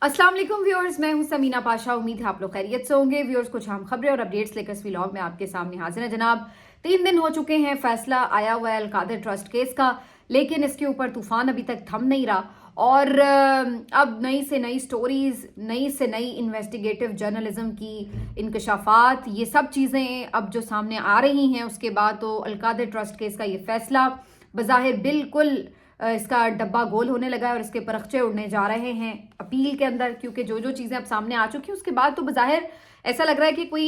अस्सलाम वालेकुम व्यूअर्स, मैं हूं समीना पाशा। उम्मीद है आप लोग खैरियत से होंगे। व्यूअर्स, कुछ अहम खबरें और अपडेट्स लेकर इस व्लॉग में आपके सामने हाजिर है जनाब। 3 दिन हो चुके हैं, फैसला आया हुआ है अलकादिर ट्रस्ट केस का, लेकिन इसके ऊपर तूफान अभी तक थम नहीं रहा। और अब नई से नई स्टोरीज, नई से नई इन्वेस्टिगेटिव जर्नलिज्म की इंकशाफात, ये सब चीज़ें अब जो सामने आ रही हैं। उसके बाद तो अलकादिर ट्रस्ट केस का ये फैसला बज़ाहिर बिल्कुल इसका डब्बा गोल होने लगा है और इसके परखचे उड़ने जा रहे हैं अपील के अंदर, क्योंकि जो जो चीज़ें अब सामने आ चुकी हैं उसके बाद तो बज़ाहिर ऐसा लग रहा है कि कोई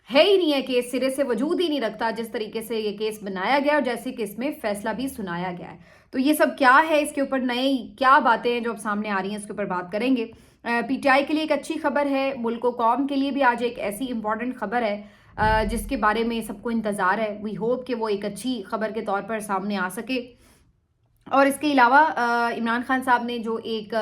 है ही नहीं है, केस सिरे से वजूद ही नहीं रखता जिस तरीके से ये केस बनाया गया और जैसे कि इसमें फैसला भी सुनाया गया है। तो ये सब क्या है, इसके ऊपर नई क्या बातें हैं जो अब सामने आ रही हैं, इसके ऊपर बात करेंगे। पीटीआई के लिए एक अच्छी खबर है, मुल्क व कौम के लिए भी आज एक ऐसी इंपॉर्टेंट खबर है जिसके बारे में सबको इंतज़ार है। वी होप कि वो एक अच्छी खबर के तौर पर सामने आ सके। और इसके अलावा इमरान खान साहब ने जो एक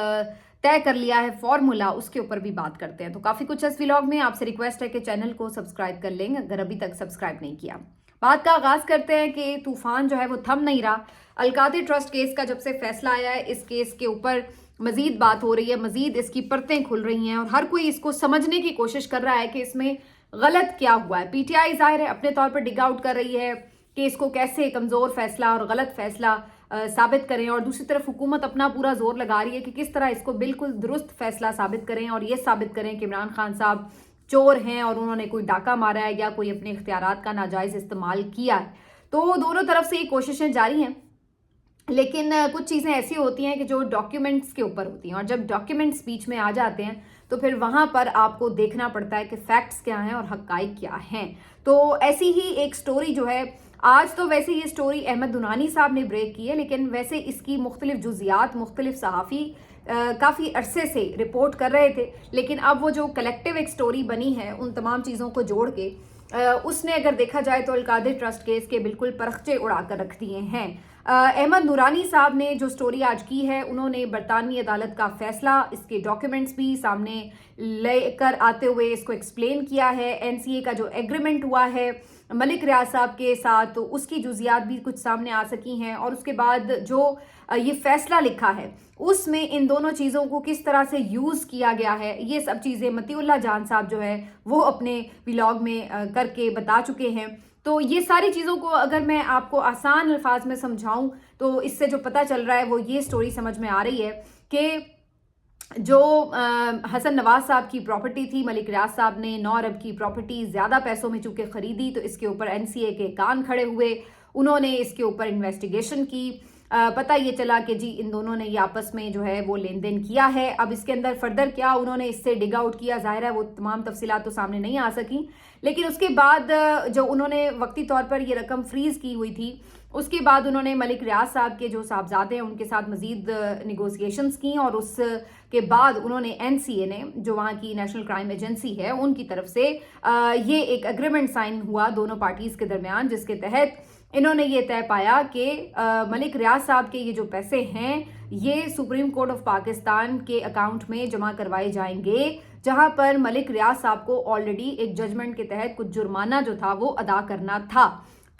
तय कर लिया है फॉर्मूला, उसके ऊपर भी बात करते हैं। तो काफ़ी कुछ इस व्लॉग में। आपसे रिक्वेस्ट है कि चैनल को सब्सक्राइब कर लें अगर अभी तक सब्सक्राइब नहीं किया। बात का आगाज़ करते हैं कि तूफान जो है वो थम नहीं रहा। अलकादिर ट्रस्ट केस का जब से फैसला आया है, इस केस के ऊपर मजीद बात हो रही है, मजीद इसकी परतें खुल रही हैं और हर कोई इसको समझने की कोशिश कर रहा है कि इसमें गलत क्या हुआ है। पीटीआई ज़ाहिर है अपने तौर पर डिग आउट कर रही है कि इसको कैसे कमज़ोर फैसला और गलत फैसला साबित करें, और दूसरी तरफ हुकूमत अपना पूरा जोर लगा रही है कि किस तरह इसको बिल्कुल दुरुस्त फैसला साबित करें और ये साबित करें कि इमरान खान साहब चोर हैं और उन्होंने कोई डाका मारा है या कोई अपने इख्तियारात का नाजायज़ इस्तेमाल किया है। तो दोनों तरफ से ये कोशिशें जारी हैं, लेकिन कुछ चीज़ें ऐसी होती हैं कि जो डॉक्यूमेंट्स के ऊपर होती हैं और जब डॉक्यूमेंट्स बीच में आ जाते हैं तो फिर वहाँ पर आपको देखना पड़ता है कि फैक्ट्स क्या हैं और हक़ाइक़ क्या हैं। तो ऐसी ही एक स्टोरी जो है, आज तो वैसे ये स्टोरी अहमद दुनानी साहब ने ब्रेक की है, लेकिन वैसे इसकी मुख्तलिफ जुज़ियात मुख्तलिफ सहाफ़ी काफ़ी अरसे से रिपोर्ट कर रहे थे, लेकिन अब वो जो कलेक्टिव एक स्टोरी बनी है उन तमाम चीज़ों को जोड़ के उसने अगर देखा जाए तो अलकादिर ट्रस्ट केस के बिल्कुल परखचे उड़ा कर रख दिए हैं। अहमद नूरानी साहब ने जो स्टोरी आज की है, उन्होंने बरतानवी अदालत का फैसला, इसके डॉक्यूमेंट्स भी सामने लेकर आते हुए इसको एक्सप्लेन किया है। एनसीए का जो एग्रीमेंट हुआ है मलिक रियाज साहब के साथ, तो उसकी जुजियात भी कुछ सामने आ सकी हैं और उसके बाद जो ये फैसला लिखा है उसमें इन दोनों चीज़ों को किस तरह से यूज़ किया गया है, ये सब चीज़ें मतीउल्लाह जान साहब जो है वो अपने व्लॉग में करके बता चुके हैं। तो ये सारी चीज़ों को अगर मैं आपको आसान अल्फाज में समझाऊं तो इससे जो पता चल रहा है वो ये स्टोरी समझ में आ रही है कि जो हसन नवाज साहब की प्रॉपर्टी थी, मलिक रियाज साहब ने 9 अरब की प्रॉपर्टी ज़्यादा पैसों में चूँकि ख़रीदी, तो इसके ऊपर एनसीए के कान खड़े हुए, उन्होंने इसके ऊपर इन्वेस्टिगेशन की। पता ये चला कि जी इन दोनों ने ये आपस में जो है वो लेन देन किया है। अब इसके अंदर फर्दर क्या उन्होंने इससे डिग आउट किया, ज़ाहिर है वो तमाम तफसीलात तो सामने नहीं आ सकी, लेकिन उसके बाद जो उन्होंने वक्ती तौर पर ये रकम फ्रीज़ की हुई थी, उसके बाद उन्होंने मलिक रियाज साहब के जो साहबजादे हैं उनके साथ मजीद निगोसिएशंस की और उसके बाद उन्होंने एनसीए ने, जो वहाँ की नेशनल क्राइम एजेंसी है, उनकी तरफ से ये एक एग्रीमेंट साइन हुआ दोनों पार्टीज़ के दरमियान, जिसके तहत इन्होंने ये तय पाया कि मलिक रियाज साहब के ये जो पैसे हैं ये सुप्रीम कोर्ट ऑफ पाकिस्तान के अकाउंट में जमा करवाए जाएंगे, जहां पर मलिक रियाज साहब को ऑलरेडी एक जजमेंट के तहत कुछ जुर्माना जो था वो अदा करना था।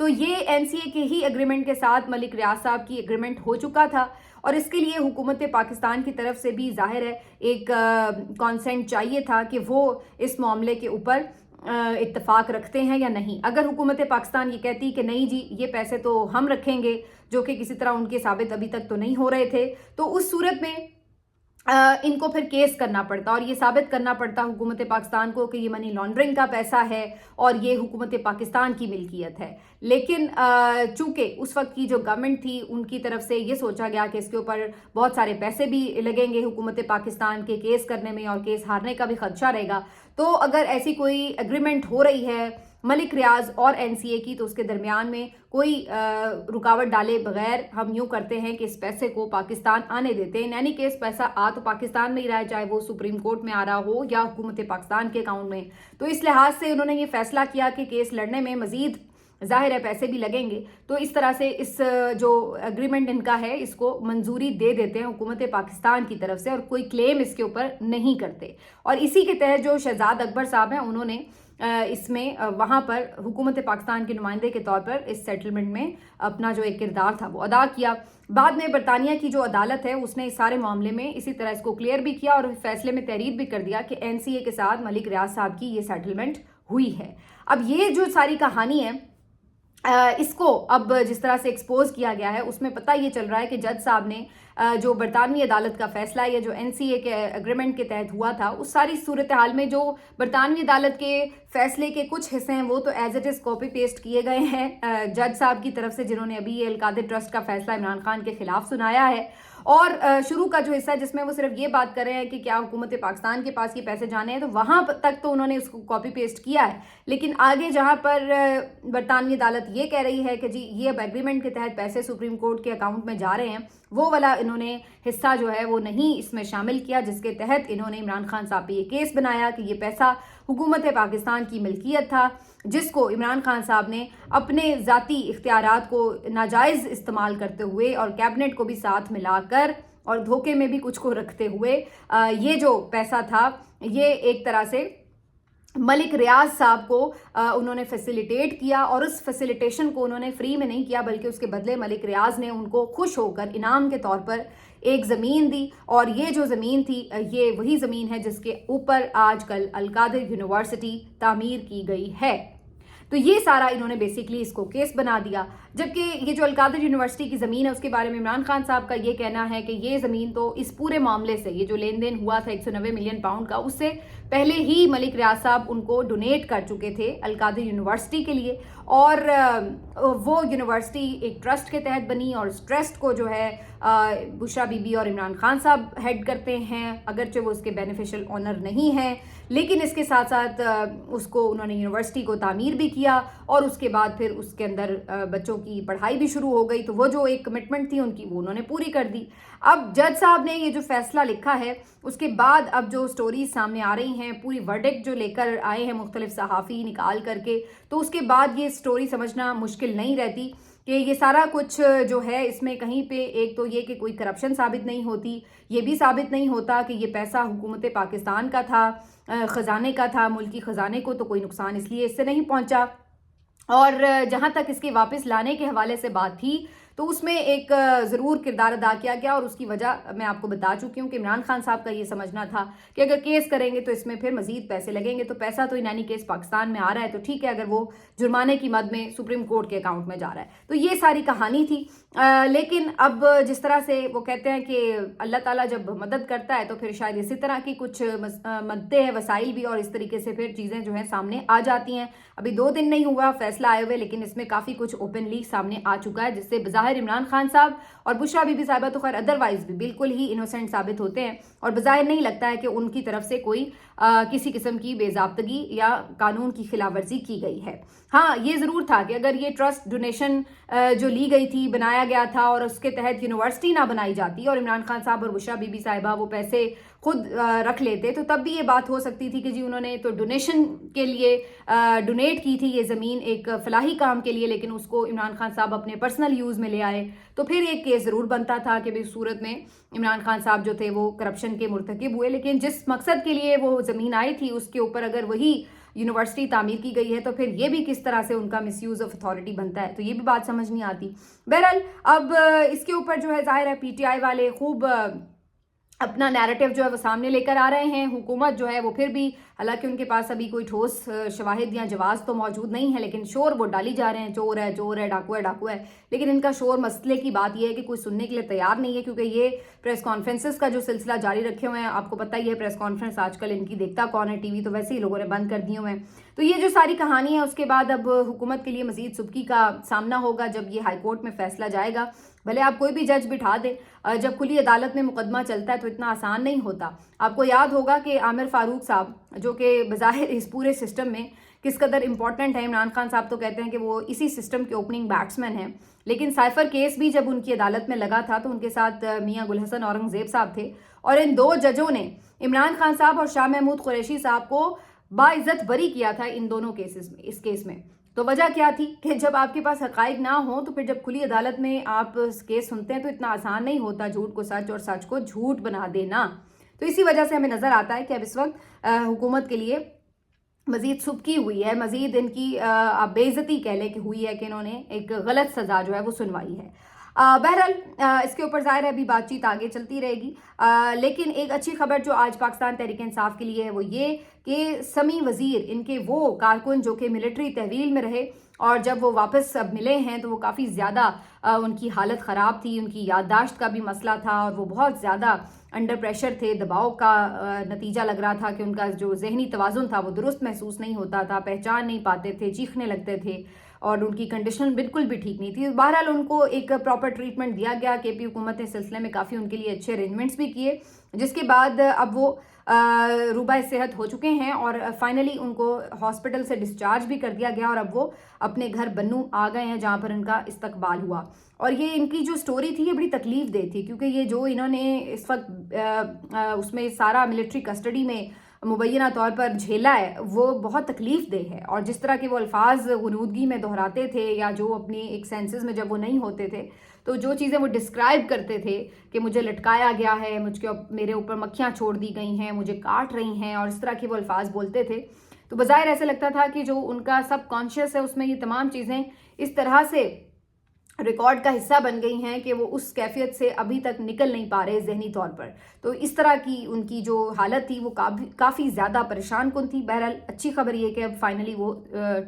तो ये एनसीए के ही एग्रीमेंट के साथ मलिक रियाज साहब की एग्रीमेंट हो चुका था और इसके लिए हुकूमत पाकिस्तान की तरफ से भी ज़ाहिर है एक कॉन्सेंट चाहिए था कि वो इस मामले के ऊपर इत्तेफाक रखते हैं या नहीं। अगर हुकूमत पाकिस्तान ये कहती कि नहीं जी ये पैसे तो हम रखेंगे, जो कि किसी तरह उनके साबित अभी तक तो नहीं हो रहे थे, तो उस सूरत में इनको फिर केस करना पड़ता और ये साबित करना पड़ता हुकूमत पाकिस्तान को कि ये मनी लॉन्ड्रिंग का पैसा है और ये हुकूमत पाकिस्तान की मिल्कियत है। लेकिन चूंकि उस वक्त की जो गवर्नमेंट थी उनकी तरफ से ये सोचा गया कि इसके ऊपर बहुत सारे पैसे भी लगेंगे हुकूमत पाकिस्तान के केस करने में और केस हारने का भी खदशा रहेगा। तो अगर ऐसी कोई एग्रीमेंट हो रही है मलिक रियाज और एनसीए की, तो उसके दरमियान में कोई रुकावट डाले बगैर हम यूँ करते हैं कि इस पैसे को पाकिस्तान आने देते हैं। यानी कि इस पैसा आ तो पाकिस्तान में ही रहा है, चाहे वो सुप्रीम कोर्ट में आ रहा हो या हुकूमत पाकिस्तान के अकाउंट में। तो इस लिहाज से उन्होंने ये फैसला किया कि केस लड़ने में मजीद ज़ाहिर है पैसे भी लगेंगे, तो इस तरह से इस जो एग्रीमेंट इनका है इसको मंजूरी दे देते हैं हुकूमत पाकिस्तान की तरफ से और कोई क्लेम इसके ऊपर नहीं करते। और इसी के तहत जो शहजाद अकबर साहब हैं उन्होंने इसमें वहाँ पर हुकूमत पाकिस्तान के नुमाइंदे के तौर पर इस सेटलमेंट में अपना जो एक किरदार था वो अदा किया। बाद में बरतानिया की जो अदालत है उसने इस सारे मामले में इसी तरह इसको क्लियर भी किया और फैसले में तहरीर भी कर दिया कि NCA के साथ मलिक रियाज साहब की ये सेटलमेंट हुई है। अब ये जो सारी कहानी है इसको अब जिस तरह से एक्सपोज किया गया है उसमें पता ये चल रहा है कि जज साहब ने जो बरतानवी अदालत का फैसला है या जो NCA के एग्रीमेंट के तहत हुआ था उस सारी सूरत हाल में जो बरतानवी अदालत के फैसले के कुछ हिस्से हैं वो तो as it is copy paste किए गए हैं जज साहब की तरफ से, जिन्होंने अभी ये अल-कादिर ट्रस्ट का फैसला इमरान खान के खिलाफ सुनाया है। और शुरू का जो हिस्सा है जिसमें वो सिर्फ ये बात कर रहे हैं कि क्या हुकूमत पाकिस्तान के पास ये पैसे जाने हैं, तो वहाँ तक तो उन्होंने उसको कॉपी पेस्ट किया है। लेकिन आगे जहाँ पर बरतानवी अदालत ये कह रही है कि जी ये अब एग्रीमेंट के तहत पैसे सुप्रीम कोर्ट के अकाउंट में जा रहे हैं, वो वाला इन्होंने हिस्सा जो है वो नहीं इसमें शामिल किया, जिसके तहत इन्होंने इमरान खान साहब पे ये केस बनाया कि ये पैसा हुकूमत पाकिस्तान की मिल्कियत था, जिसको इमरान खान साहब ने अपने ज़ाती इख्तियारात को नाजायज़ इस्तेमाल करते हुए और कैबिनेट को भी साथ मिलाकर और धोखे में भी कुछ को रखते हुए ये जो पैसा था ये एक तरह से मलिक रियाज साहब को उन्होंने फैसिलिटेट किया। और उस फैसिलिटेशन को उन्होंने फ्री में नहीं किया बल्कि उसके बदले मलिक रियाज ने उनको खुश होकर इनाम के तौर पर एक ज़मीन दी। और ये जो ज़मीन थी ये वही ज़मीन है जिसके ऊपर आजकल अल-कादिर यूनिवर्सिटी तामीर की गई है। तो ये सारा इन्होंने बेसिकली इसको केस बना दिया। जबकि ये जो अल-कादिर यूनिवर्सिटी की ज़मीन है उसके बारे में इमरान खान साहब का ये कहना है कि ये ज़मीन तो इस पूरे मामले से, ये जो लेन देन हुआ था 190 मिलियन पाउंड का, उससे पहले ही मलिक रियाज साहब उनको डोनेट कर चुके थे अल-कादिर यूनिवर्सिटी के लिए। और वो यूनिवर्सिटी एक ट्रस्ट के तहत बनी और इस ट्रस्ट को जो है बुशरा बीबी और इमरान खान साहब हेड करते हैं, अगरचे वो उसके बेनिफिशियल ऑनर नहीं हैं, लेकिन इसके साथ साथ उसको उन्होंने यूनिवर्सिटी को तामीर भी किया और उसके बाद फिर उसके अंदर बच्चों की पढ़ाई भी शुरू हो गई। तो वो जो एक कमिटमेंट थी उनकी वो उन्होंने पूरी कर दी। अब जज साहब ने ये जो फैसला लिखा है उसके बाद अब जो स्टोरीज सामने आ रही हैं, पूरी वर्डिक्ट जो लेकर आए हैं मुख्तलिफ सहाफ़ी निकाल करके, तो उसके बाद ये स्टोरी समझना मुश्किल नहीं रहती कि ये सारा कुछ जो है इसमें कहीं पे एक तो ये कि कोई करप्शन साबित नहीं होती, ये भी साबित नहीं होता कि ये पैसा हुकूमत पाकिस्तान का था, ख़जाने का था, मुल्की ख़जाने को तो कोई नुकसान इसलिए इससे नहीं पहुंचा। और जहां तक इसके वापस लाने के हवाले से बात थी तो उसमें एक ज़रूर किरदार अदा किया गया और उसकी वजह मैं आपको बता चुकी हूँ कि इमरान खान साहब का ये समझना था कि अगर केस करेंगे तो इसमें फिर मजीद पैसे लगेंगे, तो पैसा तो इन एनी केस पाकिस्तान में आ रहा है तो ठीक है, अगर वो जुर्माने की मद में सुप्रीम कोर्ट के अकाउंट में जा रहा है। तो ये सारी कहानी थी। लेकिन अब जिस तरह से वो कहते हैं कि अल्लाह ताला जब मदद करता है तो फिर शायद इसी तरह की कुछ मददें हैं, वसाइल भी, और इस तरीके से फिर चीज़ें जो हैं सामने आ जाती हैं। अभी 2 दिन नहीं हुआ फैसला आए हुए, लेकिन इसमें काफ़ी कुछ ओपनली सामने आ चुका है, जिससे बज़ाहिर इमरान खान साहब और बुशरा बीबी साहिबा तो खैर अदरवाइज भी बिल्कुल ही इनोसेंट साबित होते हैं और बज़ाहिर नहीं लगता है कि उनकी तरफ से कोई किसी किस्म की बेज़ाब्तगी या कानून की खिलाफवर्जी की गई है। हाँ, ये ज़रूर था कि अगर ये ट्रस्ट डोनेशन जो ली गई थी, बनाया गया था और उसके तहत यूनिवर्सिटी ना बनाई जाती और इमरान खान साहब और बुशरा बीबी साहिबा वो पैसे खुद रख लेते, तो तब भी ये बात हो सकती थी कि जी उन्होंने तो डोनेशन के लिए डोनेट की थी ये ज़मीन एक फलाही काम के लिए, लेकिन उसको इमरान खान साहब अपने पर्सनल यूज़ में ले आए, तो फिर एक केस ज़रूर बनता था कि इस सूरत में इमरान खान साहब जो थे वो करप्शन के मुर्तकिब हुए। लेकिन जिस मकसद के लिए वो ज़मीन आई थी उसके ऊपर अगर वही यूनिवर्सिटी तामीर की गई है तो फिर ये भी किस तरह से उनका मिसयूज़ ऑफ अथॉरिटी बनता है, तो ये भी बात समझ नहीं आती। बहरहाल अब इसके ऊपर जो है ज़ाहिर है PTI वाले खूब अपना नैरेटिव जो है वो सामने लेकर आ रहे हैं। हुकूमत जो है वो फिर भी, हालांकि उनके पास अभी कोई ठोस शवाहिद या जवाब तो मौजूद नहीं है, लेकिन शोर वो डाली जा रहे हैं, चोर है, डाकू है, लेकिन इनका शोर मसले की बात यह है कि कोई सुनने के लिए तैयार नहीं है, क्योंकि ये प्रेस कॉन्फ्रेंसेस का जो सिलसिला जारी रखे हुए हैं, आपको पता ही है प्रेस कॉन्फ्रेंस आजकल इनकी देखता कौन है, TV तो वैसे ही लोगों ने बंद कर दिए हुए हैं। तो ये जो सारी कहानी है उसके बाद अब हुकूमत के लिए मजीद सुबकी का सामना होगा जब ये हाई कोर्ट में फैसला जाएगा। भले आप कोई भी जज बिठा दे, जब खुली अदालत में मुकदमा चलता है तो इतना आसान नहीं होता। आपको याद होगा कि आमिर फारूक साहब जो कि बज़ाहिर इस पूरे सिस्टम में किस कदर इंपॉर्टेंट है, इमरान खान साहब तो कहते हैं कि वो इसी सिस्टम के ओपनिंग बैट्समैन हैं, लेकिन साइफर केस भी जब उनकी अदालत में लगा था तो उनके साथ मियां गुल हसन औरंगजेब साहब थे, और इन 2 जजों ने इमरान खान साहब और शाह महमूद कुरैशी साहब को बाइज्जत बरी किया था इन दोनों केसेस में। इस केस में तो वजह क्या थी कि जब आपके पास हकाइक ना हो तो फिर जब खुली अदालत में आप केस सुनते हैं तो इतना आसान नहीं होता झूठ को सच और सच को झूठ बना देना। तो इसी वजह से हमें नजर आता है कि अब इस वक्त हुकूमत के लिए मज़ीद सुबकी हुई है, मज़ीद इनकी आप बेइज्जती कह लें कि हुई है कि इन्होंने एक गलत सज़ा जो है वो सुनवाई है। बहरहाल इसके ऊपर ज़ाहिर है अभी बातचीत आगे चलती रहेगी। लेकिन एक अच्छी खबर जो आज पाकिस्तान तहरीक इंसाफ के लिए है वो ये कि समी वज़ीर, इनके वो कारकुन जो कि मिलिट्री तहवील में रहे और जब वो वापस अब मिले हैं तो वो काफ़ी ज़्यादा उनकी हालत ख़राब थी, उनकी याददाश्त का भी मसला था और वो बहुत ज़्यादा अंडर प्रेशर थे, दबाव का नतीजा लग रहा था कि उनका जो ज़हनी तवाज़ुन था वो दुरुस्त महसूस नहीं होता था, पहचान नहीं पाते थे, चीखने लगते थे और उनकी कंडीशन बिल्कुल भी ठीक नहीं थी। बहरहाल उनको एक प्रॉपर ट्रीटमेंट दिया गया। केपी हुकूमत ने इस सिलसिले में काफ़ी उनके लिए अच्छे अरेंजमेंट्स भी किए, जिसके बाद अब वो रूबा सेहत हो चुके हैं और फाइनली उनको हॉस्पिटल से डिस्चार्ज भी कर दिया गया और अब वो अपने घर बन्नू आ गए हैं जहाँ पर इनका इस्तकबाल हुआ। और ये इनकी जो स्टोरी थी ये बड़ी तकलीफ दे थी, क्योंकि ये जो इन्होंने इस वक्त उसमें सारा मिलिट्री कस्टडी में मुबैना तौर पर झेला है वो बहुत तकलीफ दे है। और जिस तरह के वो अल्फाज गुनूदगी में दोहराते थे या जो अपनी एक सेंसेस में जब वो नहीं होते थे तो जो चीज़ें वो डिस्क्राइब करते थे कि मुझे लटकाया गया है, मेरे ऊपर मक्खियाँ छोड़ दी गई हैं, मुझे काट रही हैं और इस तरह के वो अल्फाज बोलते थे, तो बज़ाहिर ऐसे लगता था कि जो उनका सब कॉन्शियस है उसमें ये तमाम चीज़ें इस तरह से रिकॉर्ड का हिस्सा बन गई हैं कि वो उस कैफियत से अभी तक निकल नहीं पा रहे ज़हनी तौर पर। तो इस तरह की उनकी जो हालत थी वो काफ़ी ज़्यादा परेशान कुन थी। बहरहाल अच्छी खबर ये कि अब फाइनली वो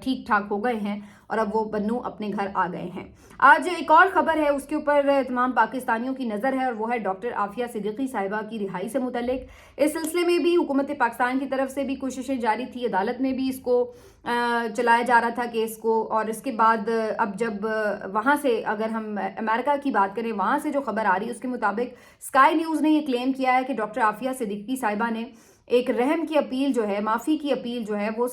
ठीक ठाक हो गए हैं और अब वो बन्नू अपने घर आ गए हैं। आज एक और ख़बर है, उसके ऊपर तमाम पाकिस्तानियों की नज़र है और वो है डॉक्टर आफिया सिद्दीकी साहिबा की रिहाई से मुतल्लिक। इस सिलसिले में भी हुकूमत पाकिस्तान की तरफ से भी कोशिशें जारी थी, अदालत में भी इसको चलाया जा रहा था केस को। और इसके बाद अब जब वहाँ से अगर हम अमेरिका की बात करें, वहाँ से जो खबर आ रही है उसके मुताबिक स्काई न्यूज़ ने ये क्लेम किया है कि डॉक्टर आफिया सिद्दीकी साहिबा ने एक रहम की अपील जो है, माफ़ी की अपील जो है वो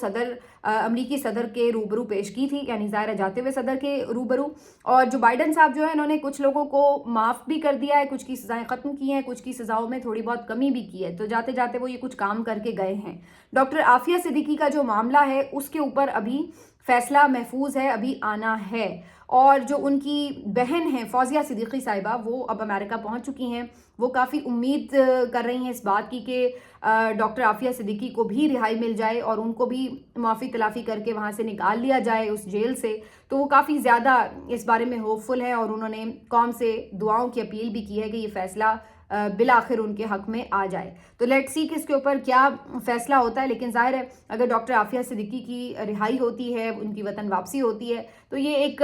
अमरीकी सदर के रूबरू पेश की थी, यानी ज़ाहिर जाते हुए सदर के रूबरू। और जो बाइडन साहब जो है इन्होंने कुछ लोगों को माफ़ भी कर दिया है, कुछ की सज़ाएं ख़त्म की हैं, कुछ की सज़ाओं में थोड़ी बहुत कमी भी की है, तो जाते जाते वो ये कुछ काम करके गए हैं। डॉक्टर आफिया सिद्दीकी का जो मामला है उसके ऊपर अभी फैसला महफूज है, अभी आना है। और जो उनकी बहन है फौजिया सिद्दीकी साहिबा, वो अब अमेरिका पहुंच चुकी हैं। वो काफ़ी उम्मीद कर रही हैं इस बात की कि डॉक्टर आफिया सिद्दीकी को भी रिहाई मिल जाए और उनको भी माफ़ी तलाफ़ी करके वहाँ से निकाल लिया जाए उस जेल से। तो वो काफ़ी ज़्यादा इस बारे में होपफुल है और उन्होंने कौम से दुआओं की अपील भी की है कि ये फ़ैसला बिल आखिर उनके हक में आ जाए। तो लेट्स सी कि इसके ऊपर क्या फैसला होता है। लेकिन जाहिर है अगर डॉक्टर आफिया सिद्दीकी की रिहाई होती है, उनकी वतन वापसी होती है, तो ये एक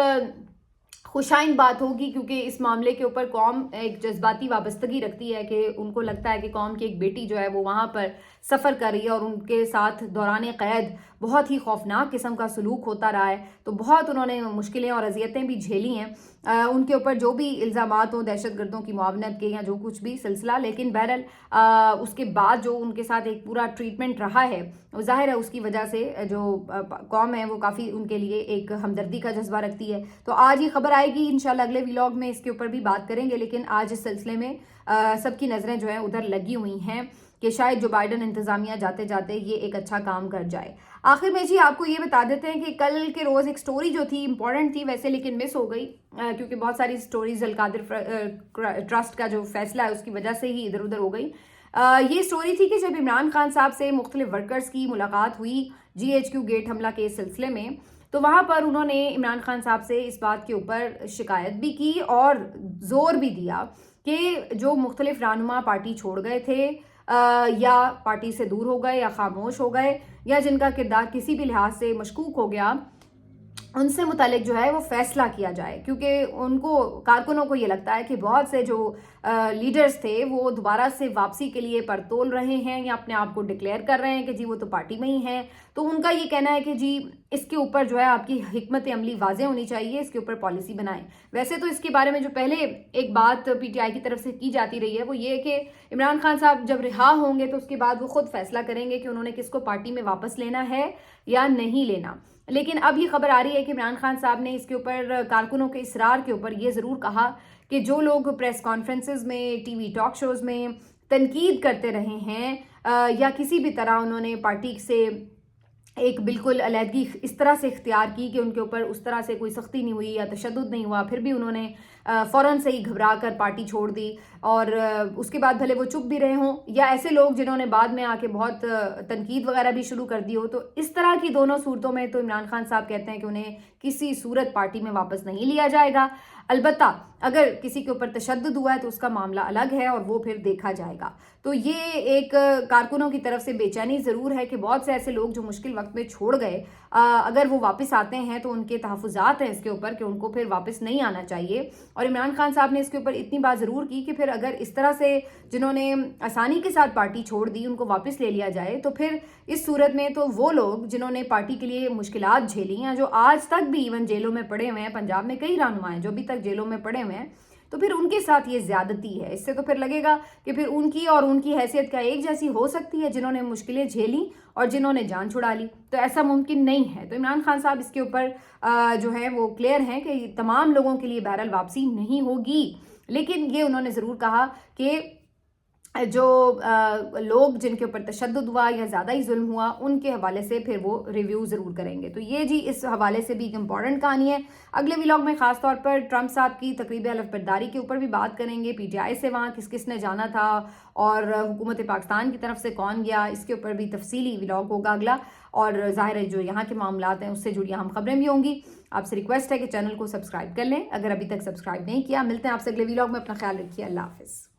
खुशाइन बात होगी, क्योंकि इस मामले के ऊपर कौम एक जज्बाती वाबस्तगी रखती है कि उनको लगता है कि कौम की एक बेटी जो है वो वहाँ पर सफ़र कर रही है और उनके साथ दौरान क़ैद बहुत ही खौफनाक किस्म का सलूक होता रहा है। तो बहुत उन्होंने मुश्किलें और अजियतें भी झेली हैं। उनके ऊपर जो भी इल्ज़ामात हों दहशत गर्दों की मुआवनत के या जो कुछ भी सिलसिला, लेकिन बहरहाल उसके बाद जो उनके साथ एक पूरा ट्रीटमेंट रहा है वो ज़ाहिर है उसकी वजह से जो कौम है वो काफ़ी उनके लिए एक हमदर्दी का जज्बा रखती है। तो आज ये खबर आएगी, इंशाल्लाह अगले व्लॉग में इसके ऊपर भी बात करेंगे। लेकिन आज इस सिलसिले में सबकी नज़रें जो हैं उधर लगी हुई हैं कि शायद जो बाइडन इंतज़ामिया जाते जाते ये एक अच्छा काम कर जाए। आखिर में जी आपको ये बता देते हैं कि कल के रोज़ एक स्टोरी जो थी इंपॉर्टेंट थी वैसे, लेकिन मिस हो गई क्योंकि बहुत सारी स्टोरीज अल-कादिर ट्रस्ट का जो फैसला है उसकी वजह से ही इधर उधर हो गई। ये स्टोरी थी कि जब इमरान खान साहब से मुख्तलिफ वर्कर्स की मुलाकात हुई GHQ गेट हमला के सिलसिले में, तो वहाँ पर उन्होंने इमरान खान साहब से इस बात के ऊपर शिकायत भी की और ज़ोर भी दिया कि जो मुख्तलिफ रहनुमा पार्टी छोड़ गए थे या पार्टी से दूर हो गए या खामोश हो गए या जिनका किरदार किसी भी लिहाज से मशकूक हो गया, उनसे मुतालिक जो है वो फैसला किया जाए। क्योंकि उनको कारकुनों को ये लगता है कि बहुत से जो लीडर्स थे वो दोबारा से वापसी के लिए परतोल रहे हैं या अपने आप को डिक्लेयर कर रहे हैं कि जी वो तो पार्टी में ही हैं। तो उनका ये कहना है कि जी इसके ऊपर जो है आपकी हिकमत अमली वाज़ेह होनी चाहिए, इसके ऊपर पॉलिसी बनाएं। वैसे तो इसके बारे में जो पहले एक बात PTI की तरफ से की जाती रही है वो ये कि इमरान खान साहब जब रिहा होंगे तो उसके बाद वो खुद फैसला करेंगे कि उन्होंने किसको पार्टी में वापस लेना है या नहीं लेना। लेकिन अब ये खबर आ रही है कि इमरान खान साहब ने इसके ऊपर कारकुनों के इसरार के ऊपर ये ज़रूर कहा कि जो लोग प्रेस कॉन्फ्रेंसेस में, TV टॉक शोज़ में तनकीद करते रहे हैं या किसी भी तरह उन्होंने पार्टी से एक बिल्कुल अलहदगी इस तरह से इख्तियार की कि उनके ऊपर उस तरह से कोई सख्ती नहीं हुई या तशद्दुद नहीं हुआ, फिर भी उन्होंने फ़ौरन से ही घबरा कर पार्टी छोड़ दी और उसके बाद भले वो चुप भी रहे हों, या ऐसे लोग जिन्होंने बाद में आके बहुत तनकीद वगैरह भी शुरू कर दी हो, तो इस तरह की दोनों सूरतों में तो इमरान खान साहब कहते हैं कि उन्हें किसी सूरत पार्टी में वापस नहीं लिया जाएगा। अलबत्ता अगर किसी के ऊपर तशद्दुद हुआ है तो उसका मामला अलग है और वो फिर देखा जाएगा। तो ये एक कारकुनों की तरफ से बेचैनी ज़रूर है कि बहुत से ऐसे लोग जो मुश्किल वक्त में छोड़ गए, अगर वो वापस आते हैं तो उनके तहफ़्फ़ुज़ात हैं इसके ऊपर कि उनको फिर वापस नहीं आना चाहिए। और इमरान खान साहब ने इसके ऊपर इतनी बात ज़रूर की कि फिर अगर इस तरह से जिन्होंने आसानी के साथ पार्टी छोड़ दी उनको वापस ले लिया जाए, तो फिर इस सूरत में तो वो लोग जिन्होंने पार्टी के लिए मुश्किलात झेली हैं, जो आज तक भी इवन जेलों में पड़े हुए हैं, पंजाब में कई रहनुमा हैं जो अभी तक जेलों में पड़े हुए हैं, तो फिर उनके साथ ये ज़्यादती है। इससे तो फिर लगेगा कि फिर उनकी और उनकी हैसियत क्या एक जैसी हो सकती है, जिन्होंने मुश्किलें झेली और जिन्होंने जान छुड़ा ली? तो ऐसा मुमकिन नहीं है। तो इमरान खान साहब इसके ऊपर जो है वो क्लियर हैं कि तमाम लोगों के लिए बहरहाल वापसी नहीं होगी, लेकिन ये उन्होंने ज़रूर कहा कि जो लोग जिनके ऊपर तशद्दुद हुआ या ज़्यादा ही जुल्म हुआ, उनके हवाले से फिर वो रिव्यू ज़रूर करेंगे। तो ये जी इस हवाले से भी एक इम्पॉर्टेंट कहानी है। अगले व्लॉग में ख़ास तौर पर ट्रंप साहब की तकरीब हलफ-बर्दारी के ऊपर भी बात करेंगे, पीटीआई से वहाँ किस किस ने जाना था और हुकूमत पाकिस्तान की तरफ से कौन गया, इसके ऊपर भी तफसीली व्लॉग होगा अगला। और ज़ाहिर है जो यहाँ के मामलात हैं उससे जुड़ी अहम खबरें भी होंगी। आपसे रिक्वेस्ट है कि चैनल को सब्सक्राइब कर लें अगर अभी तक सब्सक्राइब नहीं किया। मिलते हैं आपसे अगले व्लॉग में, अपना ख्याल रखिए, अल्लाह हाफ़िज़।